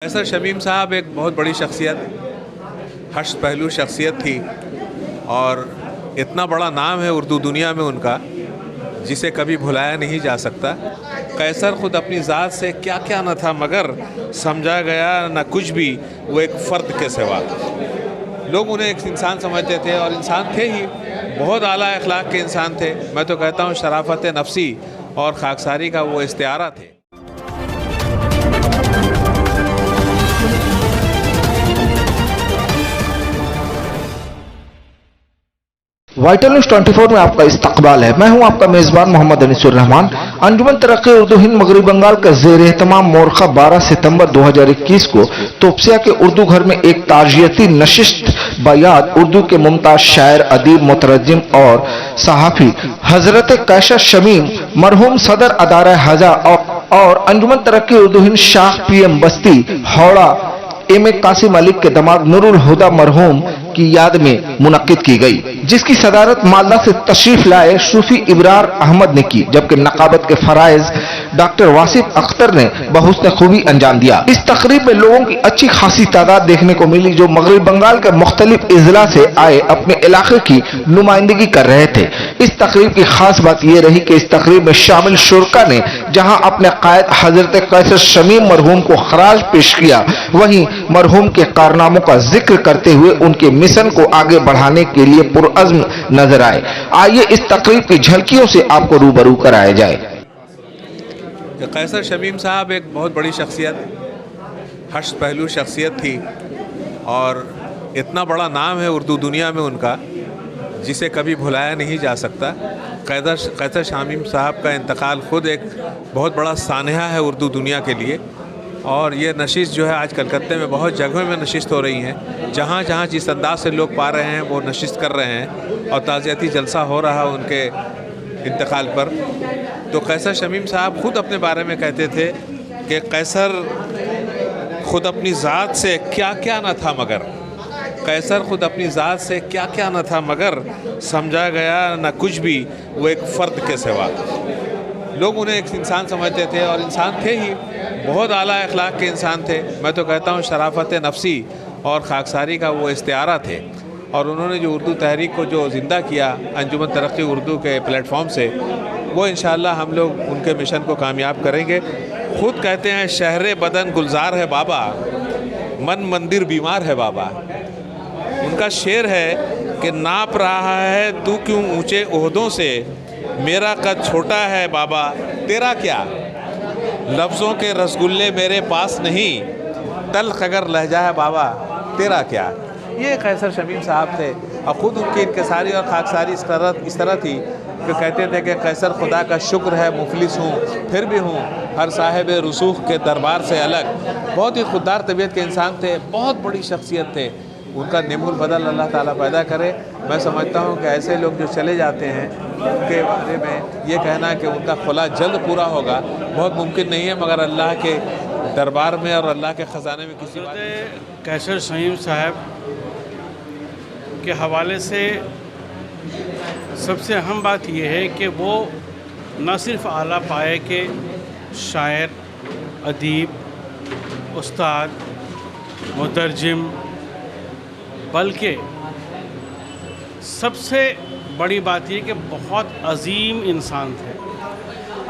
कैसर शमीम साहब एक बहुत बड़ी शख्सियत, हर्ष पहलू शख्सियत थी और इतना बड़ा नाम है उर्दू दुनिया में उनका, जिसे कभी भुलाया नहीं जा सकता। कैसर ख़ुद अपनी ज़ात से क्या क्या न था मगर समझा गया न कुछ भी, वो एक फ़र्द के सिवा। लोग उन्हें एक इंसान समझते थे और इंसान थे ही, बहुत आला अखलाक के इंसान थे। मैं तो कहता हूँ शराफत नफ्सी और खाकसारी का वो इस्तिआरा थे। वाइटल न्यूज 24 में आपका इस्तकबाल है। मैं हूं आपका मेजबान मोहम्मद अनीसुर रहमान। अंजुमन तरक्की उर्दू हिंद मगरबी बंगाल का ज़ेर एहतमाम मोरखा 12 सितंबर 2021 को तोपसिया के उर्दू घर में एक ताजियती नशिस्त बयाद उर्दू के मुमताज शायर, अदीब, मुतरज्जिम और सहाफ़ी हजरत कैसर शमीम मरहूम सदर अदारा हजा और अंजुमन तरक्की उर्दू हिंद शाख PM बस्ती हौड़ा M.A. कासिम मलिक के दमाग नूरुल हुदा मरहूम की याद में मुनक्किद की गई, जिसकी सदारत मालदा से तशरीफ लाए सूफी इब्रार अहमद ने की, जबकि नकाबत के फराइज डॉक्टर वासिफ अख्तर ने बहुस्न खूबी अंजाम दिया। इस तकरीब में लोगों की अच्छी खासी तादाद देखने को मिली, जो मगरबी बंगाल के मुख्तलिफ इजला से आए अपने इलाके की नुमाइंदगी कर रहे थे। इस तकरीब की खास बात यह रही कि इस तकरीब में शामिल शुरका ने जहां अपने कायद हजरत कैसर शमीम मरहूम को खराज पेश किया, वहीं मरहूम के कारनामों का जिक्र करते हुए उनके मिशन को आगे बढ़ाने के लिए पुरअज़्म नजर आए। आइए इस तकरीब की झलकियों से आपको रूबरू कराया जाए। कैसर शमीम साहब एक बहुत बड़ी शख्सियत, हर्ष पहलू शख्सियत थी और इतना बड़ा नाम है उर्दू दुनिया में उनका, जिसे कभी भुलाया नहीं जा सकता। कैसर शमीम साहब का इंतकाल खुद एक बहुत बड़ा सानहा है उर्दू दुनिया के लिए। और ये नशिस्त जो है आज कलकत्ते में बहुत जगहों में नशिस्त हो रही हैं। जहाँ जहाँ जिस अंदाज से लोग पा रहे हैं वो नशिस्त कर रहे हैं और ताज़ियती जलसा हो रहा है उनके इंतकाल पर। तो कैसर शमीम साहब ख़ुद अपने बारे में कहते थे कि कैसर ख़ुद अपनी ज़ात से क्या क्या न था मगर, कैसर ख़ुद अपनी ज़ात से क्या क्या न था मगर समझा गया न कुछ भी, वो एक फ़र्द के सिवा। लोग उन्हें एक इंसान समझते थे और इंसान थे ही, बहुत आला अखलाक के इंसान थे। मैं तो कहता हूँ शराफत नफ्सी और खाकसारी का वो इस्तिआरा थे। और उन्होंने जो उर्दू तहरीक को जो ज़िंदा किया अंजुमन तरक्की उर्दू के प्लेटफॉर्म से, वो इंशाअल्लाह हम लोग उनके मिशन को कामयाब करेंगे। ख़ुद कहते हैं शहर बदन गुलजार है बाबा, मन मंदिर बीमार है बाबा। उनका शेर है कि नाप रहा है तू क्यों ऊँचे ओहदों से, मेरा कद छोटा है बाबा तेरा क्या, लफ्ज़ों के रसगुल्ले मेरे पास नहीं, तल्ख अगर लहजा है बाबा तेरा क्या। ये कैसर शमीम साहब थे और ख़ुद उनकी इनकसारी और खाकसारी इस तरह थी कि कहते थे कि कैसर खुदा का शुक्र है मुफलिस हूँ फिर भी हूँ, हर साहिब रसूख के दरबार से अलग। बहुत ही खुददार तबीयत के इंसान थे, बहुत बड़ी शख्सियत थे। उनका नेमुल बदल अल्लाह ताला पैदा करे। मैं समझता हूँ कि ऐसे लोग जो चले जाते हैं उनके बारे में ये कहना कि उनका खुला जल्द पूरा होगा बहुत मुमकिन नहीं है, मगर अल्लाह के दरबार में और अल्लाह के ख़जाने में किसी बात। कैसर शमीम साहब के हवाले से सबसे अहम बात यह है कि वो न सिर्फ़ आला पाए के शायर, अदीब, उस्ताद, मुतरजिम, बल्कि सबसे बड़ी बात यह कि बहुत अजीम इंसान थे।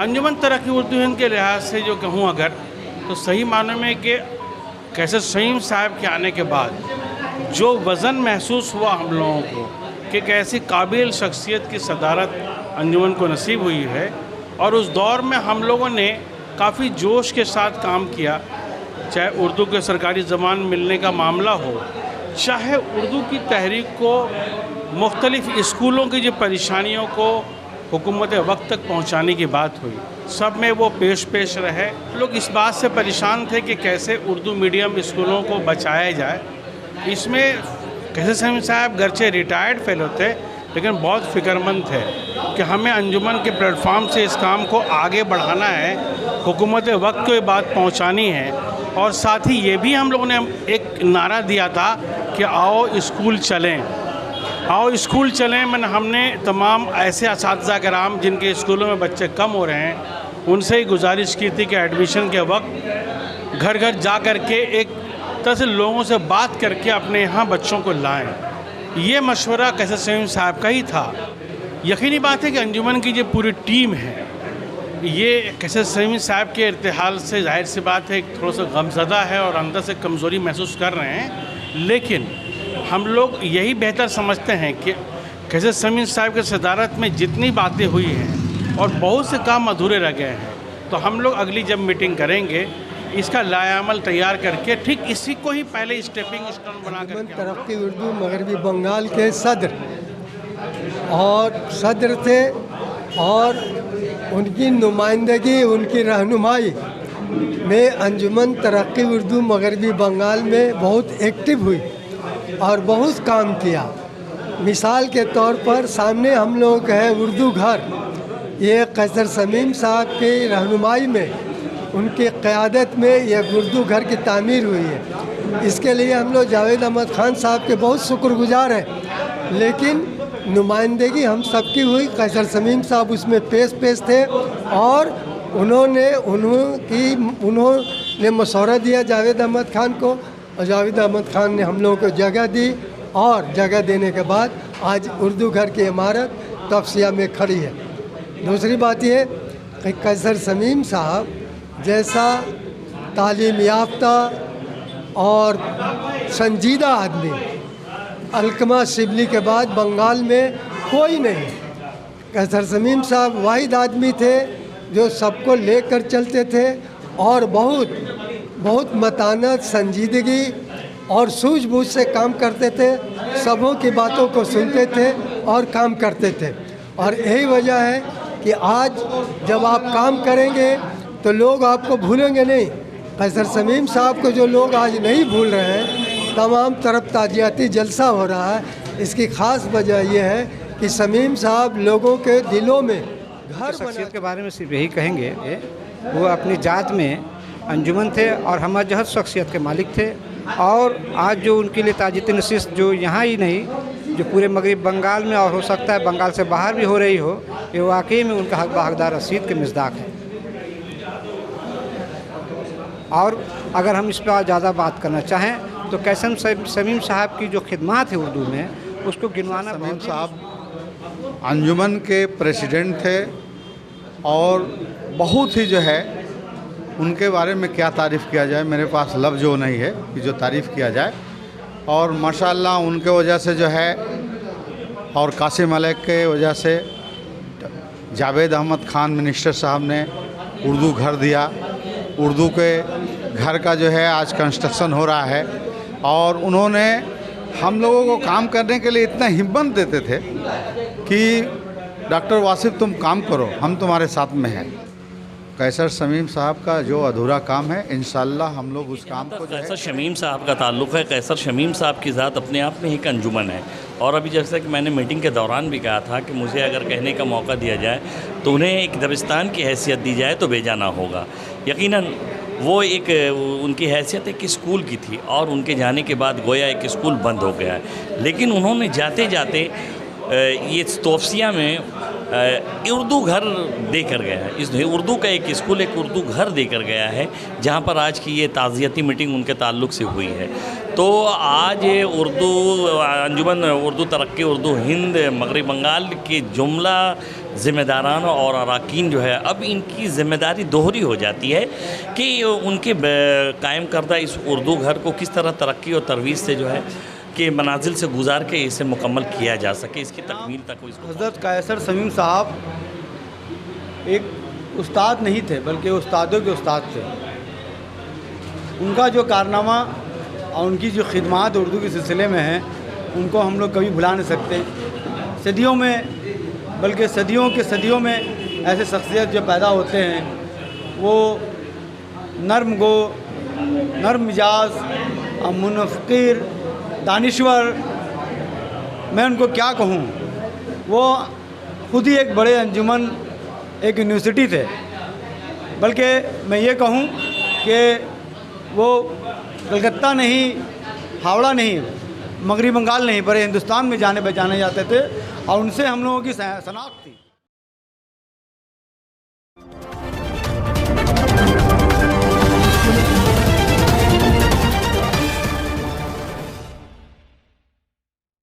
अंजुमन तरक्की उर्दू हिंद के लिहाज से जो कहूँ अगर, तो सही मानों में कि कैसर शमीम साहब के आने के बाद जो वज़न महसूस हुआ हम लोगों को कि कैसी काबिल शख्सियत की सदारत अंजुमन को नसीब हुई है, और उस दौर में हम लोगों ने काफ़ी जोश के साथ काम किया, चाहे उर्दू के सरकारी ज़बान मिलने का मामला हो, चाहे उर्दू की तहरीक को मुख्तलिफ़ स्कूलों की जो परेशानियों को हुकूमत वक्त तक पहुंचाने की बात हुई, सब में वो पेश रहे। लोग इस बात से परेशान थे कि कैसे उर्दू मीडियम स्कूलों को बचाया जाए। इसमें कैसर शमीम साहब गरचे रिटायर्ड फेलो थे, लेकिन बहुत फ़िक्रमंद थे कि हमें अंजुमन के प्लेटफॉर्म से इस काम को आगे बढ़ाना है, हुकूमत वक्त को ये बात पहुंचानी है। और साथ ही ये भी हम लोगों ने एक नारा दिया था कि आओ स्कूल चलें, आओ स्कूल चलें। हमने तमाम ऐसे असातिज़ा कराम जिनके स्कूलों में बच्चे कम हो रहे हैं, उनसे ही गुजारिश की थी कि एडमिशन के वक्त घर घर जा कर के एक तरह से लोगों से बात करके अपने यहाँ बच्चों को लाएं। ये मशवरा कैसर शमीम साहब का ही था। यकीनी बात है कि अंजुमन की जो पूरी टीम है ये कैसर शमीम साहब के इर्तिहाल से जाहिर सी बात है थोड़ा सा गमज़दा है और अंदर से कमज़ोरी महसूस कर रहे हैं। लेकिन हम लोग यही बेहतर समझते हैं कि कैसर शमीम साहब के सदारत में जितनी बातें हुई हैं और बहुत से काम अधूरे रह गए हैं, तो हम लोग अगली जब मीटिंग करेंगे इसका लायामल तैयार करके ठीक इसी को ही पहले स्टेपिंग स्टोन बना अंजुमन कर तरक्की उर्दू मगरबी बंगाल के सदर थे और उनकी नुमाइंदगी, उनकी रहनुमाई में अंजुमन तरक्की उर्दू मगरबी बंगाल में बहुत एक्टिव हुई और बहुत काम किया। मिसाल के तौर पर सामने हम लोग है उर्दू घर, ये कैसर शमीम साहब की रहनुमाई में, उनकी क़यादत में यह उर्दू घर की तामीर हुई है। इसके लिए हम लोग जावेद अहमद ख़ान साहब के बहुत शुक्रगुजार हैं। लेकिन नुमाइंदगी हम सबकी हुई, कैसर शमीम साहब उसमें पेश थे और उन्होंने मशवरा दिया जावेद अहमद ख़ान को और जावेद अहमद ख़ान ने हम लोगों को जगह दी और जगह देने के बाद आज उर्दू घर की इमारत तफसिया में खड़ी है। दूसरी बात ये कि कैसर शमीम साहब जैसा तालीम याफ्ता और संजीदा आदमी अलकमा शिबली के बाद बंगाल में कोई नहीं। कैसर शमीम साहब वाहिद आदमी थे जो सबको लेकर चलते थे और बहुत मतानत, संजीदगी और सूझबूझ से काम करते थे। सबों की बातों को सुनते थे और काम करते थे। और यही वजह है कि आज जब आप काम करेंगे तो लोग आपको भूलेंगे नहीं। कैसर शमीम साहब को जो लोग आज नहीं भूल रहे हैं, तमाम तरफ ताजियाती जलसा हो रहा है। इसकी ख़ास वजह यह है कि शमीम साहब लोगों के दिलों में घर शख्सियत के बारे में सिर्फ यही कहेंगे, वो अपनी जात में अंजुमन थे और हमजहत शख्सियत के मालिक थे। और आज जो उनके लिए ताजियत नशिस्त जो यहाँ ही नहीं, जो पूरे मगरब बंगाल में और हो सकता है बंगाल से बाहर भी हो रही हो, ये वाकई में उनका हकदार रसीद के मिसदाक है। और अगर हम इस पर ज़्यादा बात करना चाहें तो कैसर शमीम साहब की जो खिदमात है उर्दू में, उसको गिनवाना। शमीम साहब अंजुमन के प्रेसिडेंट थे और बहुत ही जो है उनके बारे में क्या तारीफ़ किया जाए, मेरे पास लफ्ज़ जो नहीं है कि जो तारीफ़ किया जाए। और माशाल्लाह उनके वजह से जो है और कासिम मलिक के वजह से जावेद अहमद ख़ान मिनिस्टर साहब ने उर्दू घर दिया। उर्दू के घर का जो है आज कंस्ट्रक्शन हो रहा है और उन्होंने हम लोगों को काम करने के लिए इतना हिम्मत देते थे कि डॉक्टर वासिफ तुम काम करो, हम तुम्हारे साथ में हैं। कैसर शमीम साहब का जो अधूरा काम है, इंशाल्लाह हम लोग उस काम को कैसर शमीम साहब का ताल्लुक़ है। कैसर शमीम साहब की ज़ात अपने आप में एक अंजुमन है। और अभी जैसा कि मैंने मीटिंग के दौरान भी कहा था कि मुझे अगर कहने का मौका दिया जाए तो उन्हें एक दबिस्तान की हैसियत दी जाए तो बेजा ना होगा। यकीनन वो एक उनकी हैसियत एक स्कूल की थी और उनके जाने के बाद गोया एक स्कूल बंद हो गया है। लेकिन उन्होंने जाते जाते ये तोफसिया में उर्दू घर देकर गया है। इस उर्दू का एक स्कूल, एक उर्दू घर देकर गया है, जहाँ पर आज की ये ताज़ियती मीटिंग उनके ताल्लुक़ से हुई है। तो आज ये उर्दू अंजुमन उर्दू तरक्की उर्दू हिंद मगरबी बंगाल के जुमला ज़िम्मेदारान और अरकान जो है, अब इनकी ज़िम्मेदारी दोहरी हो जाती है कि उनके कायम करदा इस उर्दू घर को किस तरह तरक्की और तरवीज़ से जो है के मनाजिल से गुजार के इसे मुकम्मल किया जा सके, इसकी तकमील तक इसको। हज़रत कैसर शमीम साहब एक उस्ताद नहीं थे बल्कि उस्तादों के उस्ताद थे। उनका जो कारनामा और उनकी जो खिदमात उर्दू के सिलसिले में हैं, उनको हम लोग कभी भुला नहीं सकते। सदियों में, बल्कि सदियों में ऐसे शख्सियत जो पैदा होते हैं वो नर्म मिजाज, मुनफ़्क़िर, दानिश्वर, मैं उनको क्या कहूँ, वो खुद ही एक बड़े अंजुमन, एक यूनिवर्सिटी थे। बल्कि मैं ये कहूँ कि वो कलकत्ता नहीं, हावड़ा नहीं, मगरबी बंगाल नहीं, पर हिंदुस्तान में जाने जाते थे और उनसे हम लोगों की शनाख्त थी।